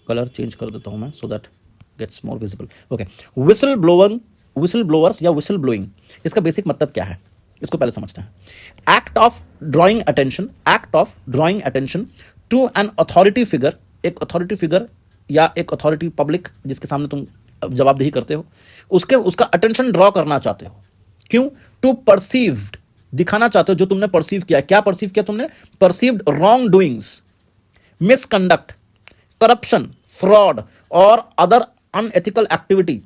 Colour change कर देता हूं मैं so that gets more visible. Okay, whistle blowers या विसल ब्लोइंग, इसका बेसिक मतलब क्या है इसको पहले समझते हैं। Act of drawing attention to an authority figure, एक अथॉरिटी फिगर या एक अथॉरिटी पब्लिक जिसके सामने तुम जवाबदेही करते हो, उसका अटेंशन ड्रॉ करना चाहते हो। क्यों? टू परसीव्ड, दिखाना चाहते हो जो तुमने परसीव किया। क्या परसीव किया तुमने? Perceived wrong doings, misconduct, corruption, fraud और अदर अनएथिकल एक्टिविटी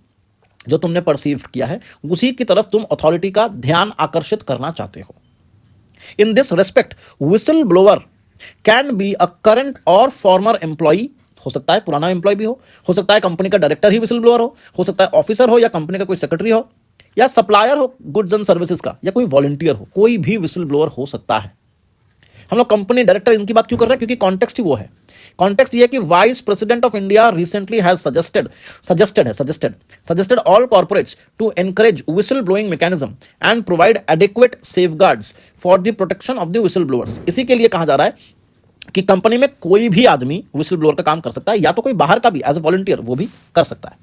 जो तुमने परसीव किया है, उसी की तरफ तुम अथॉरिटी का ध्यान आकर्षित करना चाहते हो। In this respect whistle blower can be a current और फॉर्मर एम्प्लॉई, हो सकता है पुराना एम्प्लॉय भी हो सकता है कंपनी का डायरेक्टर ही विसल ब्लोअर हो सकता है ऑफिसर हो या कंपनी का कोई सेक्रेटरी हो या सप्लायर हो गुड्स एंड सर्विसेज का, या कोई वॉलंटियर हो, कोई भी विसल ब्लोअर हो सकता है। हम लोग कंपनी डायरेक्टर इनकी बात क्यों कर रहे हैं? क्योंकि कॉन्टेक्स्ट ही वो है। कॉन्टेक्स्ट ये है कि vice president of India recently has suggested all corporates to encourage whistle blowing mechanism and provide adequate safeguards for the protection of the whistle blowers. इसी के लिए कहा जा रहा है कि कंपनी में कोई भी आदमी विसल ब्लोअर का काम कर सकता है, या तो कोई बाहर का भी एज ए वॉलंटियर वो भी कर सकता है।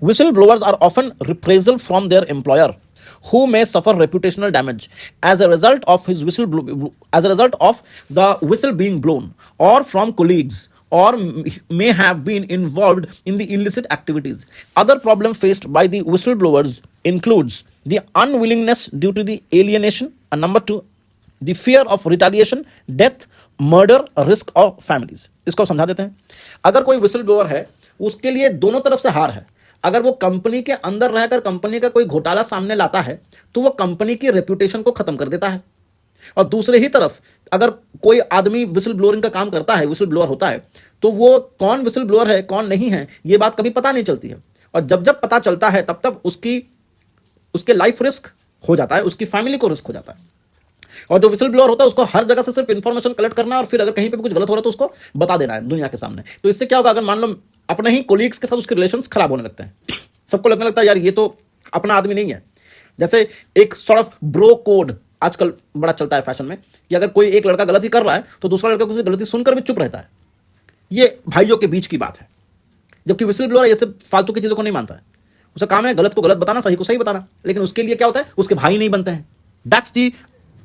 Whistle blowers are often reprisal from their employer who may suffer reputational damage as a result of the whistle being blown, or from colleagues, or may have been involved in the illicit activities. Other problem faced by the whistleblowers includes the unwillingness due to the alienation, and number 2, the fear of retaliation, death, murder, risk of families. इसको समझा देते हैं। अगर कोई whistle blower है, उसके लिए दोनों तरफ से हार है। अगर वो कंपनी के अंदर रहकर कंपनी का कोई घोटाला सामने लाता है तो वो कंपनी की रेपुटेशन को खत्म कर देता है, और दूसरे ही तरफ अगर कोई आदमी विसल ब्लोअरिंग का काम करता है, विसल ब्लोअर होता है, तो वो कौन विसल ब्लोअर है कौन नहीं है ये बात कभी पता नहीं चलती है, और जब जब पता चलता है तब तब उसके लाइफ रिस्क हो जाता है, उसकी फैमिली को रिस्क हो जाता है। और जो विसल ब्लोअर होता है उसको हर जगह से सिर्फ इंफॉर्मेशन कलेक्ट करना है, और फिर अगर कहीं पे भी कुछ गलत हो रहा है तो उसको बता देना है दुनिया के सामने। तो इससे क्या होगा? अगर मान लो अपने ही कोलीग्स के साथ उसके रिलेशंस खराब होने लगते हैं, सबको लगने लगता है यार ये तो अपना आदमी नहीं है। जैसे एक सॉर्ट ऑफ ब्रो कोड आजकल बड़ा चलता है फैशन में, कि अगर कोई एक लड़का गलती कर रहा है तो दूसरा लड़का उसकी गलती सुनकर भी चुप रहता है। ये भाइयों के बीच की बात है। जबकि विसल ब्लोअर ये सब फालतू की चीजों को नहीं मानता है, उसका काम है गलत को गलत बताना, सही को सही बताना, लेकिन उसके लिए क्या होता है? उसके भाई नहीं बनते हैं। That's the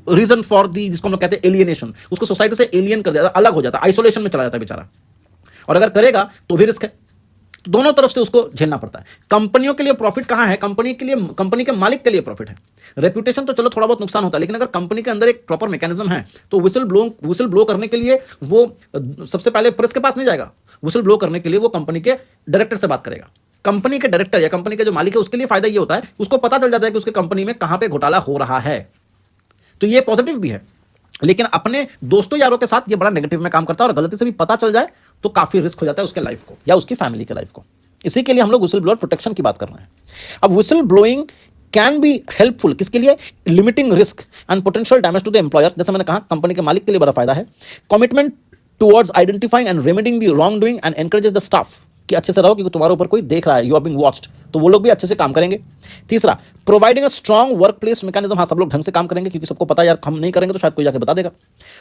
reason for the, जिसको हम लोग कहते हैं एलियनेशन। उसको सोसाइटी से एलियन कर दिया, अलग हो जाता है, आइसोलेशन में चला जाता है बेचारा। और अगर करेगा तो भी रिस्क है, तो दोनों तरफ से उसको झेलना पड़ता है। कंपनियों के लिए प्रॉफिट कहां है? कंपनी के मालिक के लिए प्रॉफिट है। रेपुटेशन तो चलो थोड़ा बहुत नुकसान होता है, लेकिन अगर कंपनी के अंदर एक प्रॉपर मैकेनिज्म है तो विसल ब्लो करने के लिए वो सबसे पहले प्रेस के पास नहीं जाएगा। विसल ब्लो करने के लिए वो कंपनी के डायरेक्टर से बात करेगा। कंपनी के डायरेक्टर या कंपनी के जो मालिक है उसके लिए फायदा ये होता है, उसको पता चल जाता है कि उसके कंपनी में कहां पे घोटाला हो रहा है, तो ये पॉजिटिव भी है। लेकिन अपने दोस्तों यारों के साथ ये बड़ा नेगेटिव में काम करता है, और गलती से भी पता चल जाए तो काफी रिस्क हो जाता है उसके लाइफ को या उसकी फैमिली के लाइफ को। इसी के लिए हम लोग विसल ब्लोअर प्रोटेक्शन की बात कर रहे हैं। अब whistle blowing can be helpful किसके लिए? Limiting risk and potential damage to the employer, जैसे मैंने कहा कंपनी के मालिक के लिए बड़ा फायदा है। Commitment towards identifying and remedying the wrong doing and encourages the staff कि अच्छे से रहो क्योंकि तुम्हारे ऊपर कोई देख रहा है, यू आर बीइंग वॉच्ड, तो वो लोग भी अच्छे से काम करेंगे। तीसरा, providing a strong work place mechanism, हाँ सब लोग ढंग से काम करेंगे क्योंकि सबको पता है यार हम नहीं करेंगे तो शायद कोई जाके बता देगा।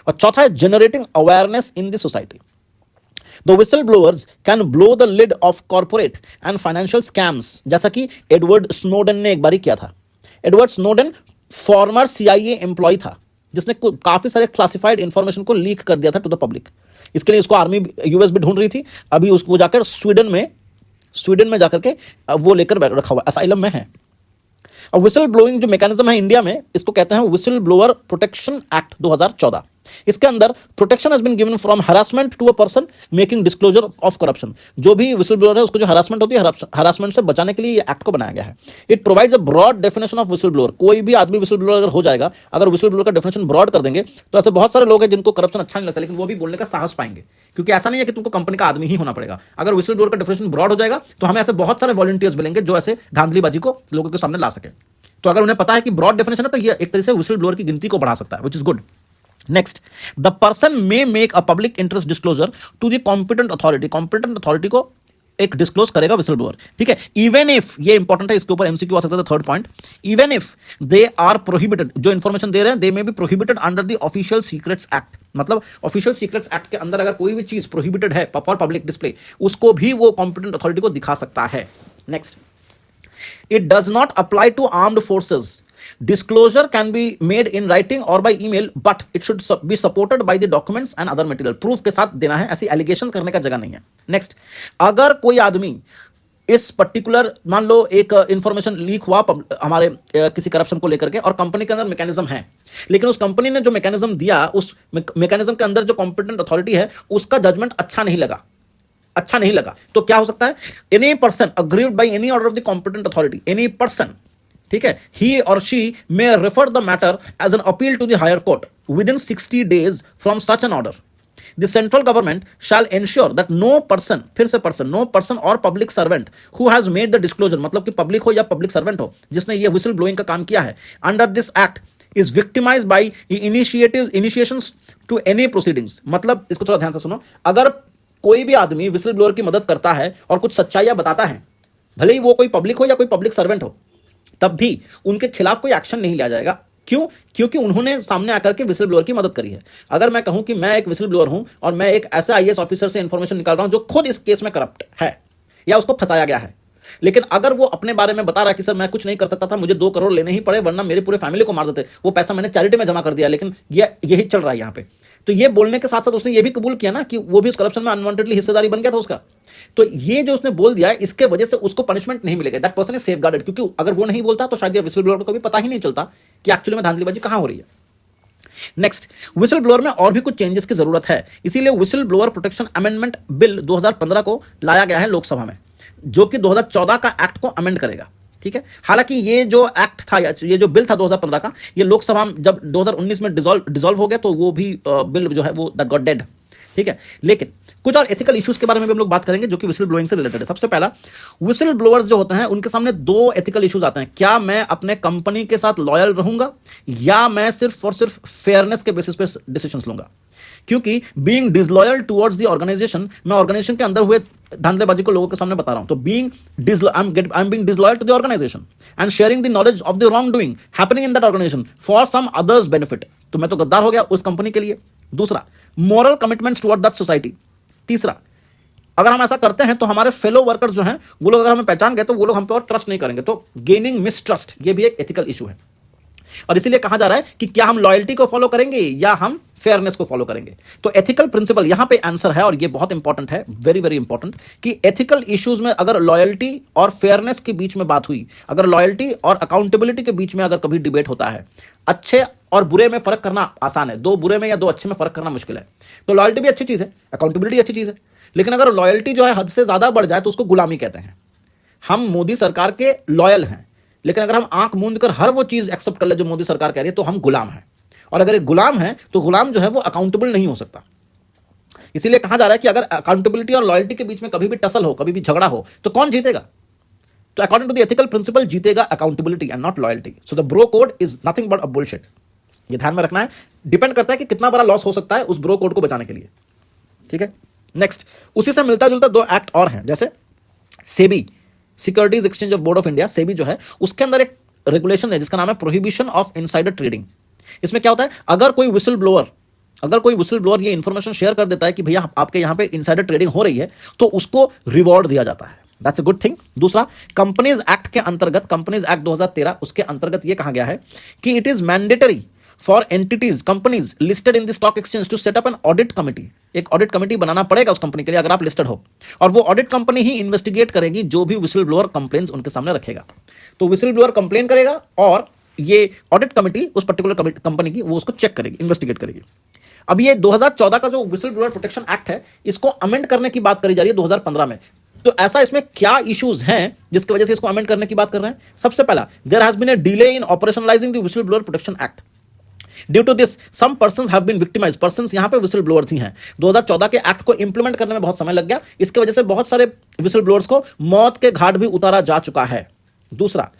और चौथा है generating awareness in the society. The whistleblowers can blow the lid of corporate and financial scams, जैसा कि एडवर्ड स्नोडन ने एक बारी किया था। Edward Snowden former CIA employ था जिसने काफी सारे क्लासिफाइड इंफॉर्मेशन को लीक कर दिया था टू द पब्लिक। इसके लिए उसको आर्मी US भी ढूंढ रही थी। अभी उसको जाकर स्वीडन में जाकर के वो लेकर रखा हुआ, असाइलम में है। अब विसल ब्लोइंग जो मैकेनिज्म है इंडिया में, इसको कहते हैं विसल ब्लोअर प्रोटेक्शन एक्ट 2014। इसके अंदर protection has been given from harassment to a person making disclosure of corruption. जो भी विसल ब्लोअर है उसको जो हरासमेंट होती है, हरासमेंट से बचाने के लिए ये एक्ट को बनाया गया है। It provides a broad definition of whistle blower. कोई भी आदमी विसल ब्लोअर अगर हो जाएगा, अगर विसल ब्लोअर का डेफिनेशन ब्रॉड कर देंगे तो ऐसे बहुत सारे लोग हैं जिनको करप्शन अच्छा नहीं लगता, लेकिन वो भी बोलने का साहस पाएंगे, क्योंकि ऐसा नहीं है कि तुमको कंपनी का आदमी ही होना पड़ेगा। अगर विसल ब्लोअर का डेफिनेशन ब्रॉड हो जाएगा तो हमें ऐसे बहुत सारे वॉलंटियर्स मिलेंगे जो ऐसे धांधलीबाजी को लोगों के सामने ला सके। तो अगर उन्हें पता है कि ब्रॉड डेफिनेशन है तो ये एक तरह से विसल ब्लोअर की गिनती को बढ़ा सकता है, which is good. Next, the person may make a public interest disclosure to the competent authority. Competent authority को एक डिस्क्लोज करेगा विसल ब्लोअर, ठीक है। इवन इफ, ये इंपॉर्टेंट है, इसके ऊपर एमसीक्यू आ सकता है, third point, even if they are prohibited, जो इंफॉर्मेशन दे रहे हैं, they may be prohibited under the Official Secrets Act, मतलब ऑफिशियल सीक्रेट्स एक्ट के अंदर अगर कोई भी चीज प्रोहिबिटेड है फॉर पब्लिक डिस्प्ले, उसको भी वो कॉम्पिटेंट अथॉरिटी को दिखा सकता है। Next, it does not apply to armed forces. Disclosure can be made in writing or by email, but it should be supported by the documents and other material. Proof के साथ देना है, ऐसी allegation करने का जगह नहीं है। नेक्स्ट, अगर कोई आदमी इस पर्टिकुलर, मान लो एक इंफॉर्मेशन लीक हुआ हमारे किसी करप्शन को लेकर के, और कंपनी के अंदर मैकेनिज्म है, लेकिन उस कंपनी ने जो मैकेनिज्म दिया, उस मैकेनिज्म के अंदर जो कॉम्पिटेंट अथॉरिटी है, उसका जजमेंट अच्छा नहीं लगा, तो क्या हो सकता है, any person aggrieved by any order of the competent authority, any person, ठीक है, ही और she may refer the matter as an appeal to the high court within 60 days from such an order. The central government shall ensure that no person, फिर से person, no person or public servant who has made the disclosure, मतलब कि public हो या public servant हो जिसने ये whistle blowing का काम किया है, under this act is victimised by initiations to any proceedings. मतलब इसको थोड़ा ध्यान से सुनो, अगर कोई भी आदमी विसल ब्लोअर की मदद करता है और कुछ सच्चाइयां बताता है, भले ही वो कोई पब्लिक हो या कोई पब्लिक सर्वेंट हो, तब भी उनके खिलाफ कोई एक्शन नहीं लिया जाएगा। क्यों? क्योंकि उन्होंने सामने आकर के विसल ब्लोअर की मदद करी है। अगर मैं कहूं कि मैं एक विसल ब्लोअर हूं और मैं एक ऐसे आईएएस ऑफिसर से इंफॉर्मेशन निकाल रहा हूं जो खुद इस केस में करप्ट है या उसको फंसाया गया है, लेकिन अगर वो अपने बारे में बता रहा है कि सर मैं कुछ नहीं कर सकता था, मुझे 2 करोड़ लेने ही पड़े वरना मेरी पूरे फैमिली को मार देते, वो पैसा मैंने चैरिटी में जमा कर दिया, लेकिन यही चल रहा है यहाँ पे, तो ये बोलने के साथ साथ उसने ये भी कबूल किया ना कि वो भी इस करप्शन में अनवांटेडली हिस्सेदारी बन गया था उसका, तो ये जो उसने बोल दिया है, इसके वजह से उसको पनिशमेंट नहीं मिलेगा। दैट पर्सन इज सेफगार्डेड, क्योंकि अगर वो नहीं बोलता तो शायद ये विसल ब्लोअर को कभी पता ही नहीं चलता कि एक्चुअली में धांधलीबाजी कहां हो रही है। नेक्स्ट, विसल ब्लोअर में और भी कुछ चेंजेस की जरूरत है, इसीलिए whistle blower protection amendment bill 2015 को लाया गया है लोकसभा में, जो कि 2014 का एक्ट को अमेंड करेगा, ठीक है। हालांकि ये जो एक्ट था, ये जो बिल था 2015 का, ये लोकसभा में जब 2019 में डिसॉल्व हो गया, तो वो भी बिल जो है वो दैट गॉट डेड, ठीक है। लेकिन कुछ और एथिकल इश्यूज के बारे में भी हम लोग बात करेंगे जो कि विसल ब्लोइंग से रिलेटेड है। सबसे पहला, विसल ब्लोअर्स जो होते हैं उनके सामने 2 एथिकल इश्यूज आते हैं। क्या मैं अपने कंपनी के साथ लॉयल रहूंगा या मैं सिर्फ और सिर्फ फेयरनेस के बेसिस पे डिसीजंस लूंगा, क्योंकि being disloyal towards the organisation, मैं ऑर्गेनाइजेशन के अंदर हुए धांधलेबाजी को लोगों के सामने बता रहा हूं, तो I am being disloyal to the organisation and sharing the knowledge of the wrong doing happening in that organisation for some others benefit, तो मैं तो गद्दार हो गया उस कंपनी के लिए। दूसरा, moral commitments toward that society. तीसरा, अगर हम ऐसा करते हैं तो हमारे फेलो वर्कर्स जो हैं वो लोग अगर हमें पहचान गए तो वो लोग हम पे और ट्रस्ट नहीं करेंगे, तो गेनिंग मिसट्रस्ट, ये भी एक एथिकल इशू है। और इसीलिए कहा जा रहा है कि क्या हम लॉयल्टी को फॉलो करेंगे या हम फेयरनेस को फॉलो करेंगे। तो एथिकल प्रिंसिपल यहां पे आंसर है, और ये बहुत इंपॉर्टेंट है, वेरी वेरी इंपॉर्टेंट, कि एथिकल इश्यूज में अगर लॉयल्टी और फेयरनेस के बीच में बात हुई, अगर लॉयल्टी और अकाउंटेबिलिटी के बीच में अगर कभी डिबेट होता है, अच्छे और बुरे में फर्क करना आसान है, 2 बुरे में या 2 अच्छे में फर्क करना मुश्किल है। तो लॉयल्टी भी अच्छी चीज है, अकाउंटेबिलिटी अच्छी चीज है, लेकिन अगर लॉयल्टी जो है हद से ज्यादा बढ़ जाए तो उसको गुलामी कहते हैं। हम मोदी सरकार के लॉयल हैं, लेकिन अगर हम आंख मूंद कर हर वो चीज एक्सेप्ट कर ले जो मोदी सरकार कह रही है तो हम गुलाम हैं, और अगर एक गुलाम है तो गुलाम जो है वो अकाउंटेबल नहीं हो सकता। इसीलिए कहा जा रहा है कि अगर अकाउंटेबिलिटी और लॉयल्टी के बीच में कभी भी टसल हो, कभी भी झगड़ा हो, तो कौन जीतेगा? तो according to the ethical principle जीतेगा accountability and not loyalty. So the bro code is nothing but a bullshit. ये ध्यान में रखना है, डिपेंड करता है कि कितना बड़ा लॉस हो सकता है उस ब्रो कोड को बचाने के लिए, ठीक है। नेक्स्ट, उसी से मिलता जुलता 2 एक्ट और हैं, जैसे SEBI, securities exchange of board of India, SEBI जो है उसके अंदर एक रेगुलेशन है जिसका नाम है प्रोहिबिशन ऑफ इनसाइडर ट्रेडिंग। इसमें क्या होता है, अगर कोई विसल ब्लोअर ये इंफॉर्मेशन शेयर कर देता है कि भैया आपके यहां पे इनसाइडर ट्रेडिंग हो रही है, तो उसको रिवॉर्ड दिया जाता है, दैट्स अ गुड थिंग। दूसरा, कंपनीज एक्ट के अंतर्गत, कंपनीज एक्ट 2013, उसके अंतर्गत यह कहा गया है कि it is mandatory for entities, companies listed in the stock exchange to set up an audit committee. एक ऑडिट कमिटी बनाना पड़ेगा उस कंपनी के लिए अगर आप लिस्टेड हो, और वो ऑडिट कंपनी ही इन्वेस्टिगेट करेगी जो भी विसल ब्लोअर कंप्लेन्स उनके सामने रखेगा। तो विसल ब्लोअर कंप्लेन करेगा और ये ऑडिट कमिटी उस पर्टिकुलर कंपनी की वो उसको चेक करेगी, इन्वेस्टिगेट करेगी। अब ये 2014 का जो विसल ब्लोअर प्रोटेक्शन एक्ट है, इसको अमेंड करने की बात करी जा रही है 2015 में। तो ऐसा इसमें क्या इश्यूज हैं जिसकी वजह से इसको अमेंड करने की बात कर रहे हैं? सबसे पहला, there has been a delay in operationalising the whistle blower protection act. Due to this some persons have been victimised, persons यहां पे विसल ब्लोअर्स ही हैं। 2014 के एक्ट को इंप्लीमेंट करने में बहुत समय लग गया, इसकी वजह से बहुत सारे विसल ब्लोअर्स को मौत के घाट भी उतारा जा चुका है। दूसरा,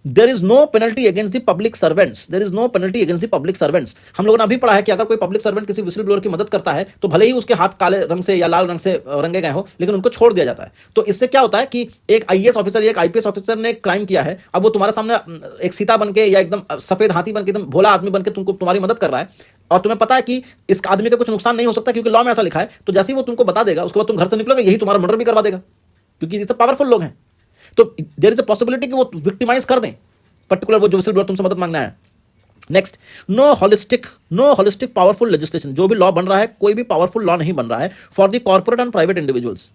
there is no penalty against the public servants, there is no penalty against the public servants. हम लोगों ने अभी पढ़ा है कि अगर कोई पब्लिक सर्वेंट किसी विसल ब्लोअर की मदद करता है तो भले ही उसके हाथ काले रंग से या लाल रंग से रंगे गए हो, लेकिन उनको छोड़ दिया जाता है। तो इससे क्या होता है कि एक आईएएस ऑफिसर या एक आईपीएस ऑफिसर ने क्राइम किया है, अब वो तुम्हारे सामने एक सीता बन के या एकदम सफेद हाथी बन के, एकदम भोला आदमी बन के तुमको तुम्हारी मदद कर रहा है, और तुम्हें पता है कि इस आदमी का कुछ नुकसान नहीं हो सकता क्योंकि लॉ में ऐसा लिखा है, तो जैसे ही वो तुमको बता देगा उसके बाद तुम घर से निकलोगे, यही तुम्हारा मर्डर भी करवा देगा, क्योंकि ये सब पावरफुल लोग हैं। तो देयर इज अ पॉसिबिलिटी कि वो विक्टिमाइज कर दें पर्टिकुलर वो जो विसल ब्लोअर तुमसे मदद मांगना है। Next, no holistic powerful legislation. जो भी लॉ बन रहा है, कोई भी पावरफुल लॉ नहीं बन रहा है for the corporate and private individuals.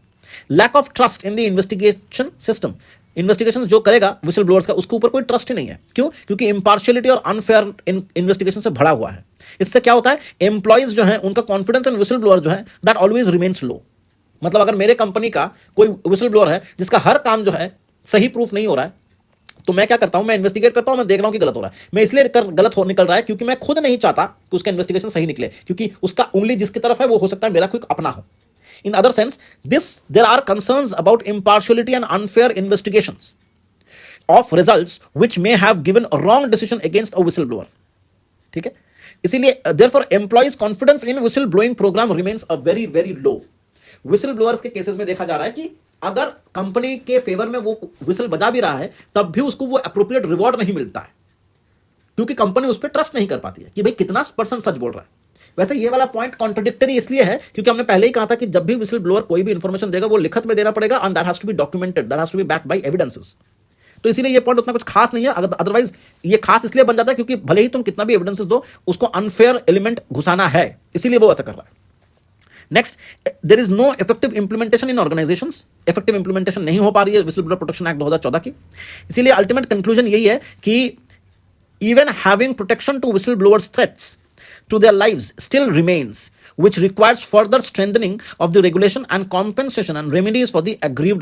Lack of trust in the investigation system. Investigation जो करेगा विसल ब्लोअर्स का, उसके ऊपर कोई ट्रस्ट ही नहीं है। क्यों? क्योंकि इंपार्शियलिटी और अनफेयर इन्वेस्टिगेशन से भरा हुआ है। इससे क्या होता है, एम्प्लॉइज जो है उनका कॉन्फिडेंस इन विसल ब्लोअर जो है दैट ऑलवेज रिमेन्स लो। मतलब अगर मेरे कंपनी का कोई विसल ब्लोअर है जिसका हर काम जो है सही प्रूफ नहीं हो रहा है, तो मैं क्या करता हूं, मैं इन्वेस्टिगेट करता हूं, मैं देख रहा हूं कि गलत हो रहा है। मैं इसलिए गलत हो निकल रहा है क्योंकि मैं खुद नहीं चाहता कि उसका इन्वेस्टिगेशन सही निकले, क्योंकि उसका उंगली जिसकी तरफ है वो हो सकता है मेरा कोई अपना हो। In other sense there are concerns about impartiality and unfair investigations of results which may have given wrong decision against a whistle blower. ठीक है, इसीलिए therefore employees confidence in whistle blowing programme remains a very very low. Whistle blowers के cases में देखा जा रहा है कि अगर कंपनी के फेवर में वो विसल बजा भी रहा है तब भी उसको वो अप्रोप्रिएट रिवॉर्ड नहीं मिलता है, क्योंकि कंपनी उस पर ट्रस्ट नहीं कर पाती है कि भाई कितना % सच बोल रहा है। वैसे ये वाला पॉइंट कॉन्ट्रडिक्टरी इसलिए है क्योंकि हमने पहले ही कहा था कि जब भी विसल ब्लोअर कोई भी इंफॉर्मेशन देगा वो लिखत में देना पड़ेगा, and that has to be documented, that has to be backed by evidences. तो इसीलिए ये पॉइंट उतना कुछ खास नहीं है। अदरवाइज ये खास इसलिए बन जाता है क्योंकि भले ही तुम कितना भी एविडेंसेस दो, उसको अनफेयर एलिमेंट घुसाना है, इसीलिए वो ऐसा कर रहा है। Next, there is no effective implementation in organisations. Effective implementation नहीं हो पा रही है विसल ब्लोअर प्रोटेक्शन एक्ट 2014 की। इसीलिए अल्टीमेट कंक्लूजन यही है कि even having protection to whistle blowers threats to their lives still remains, which requires further strengthening of the regulation and compensation and remedies for the aggrieved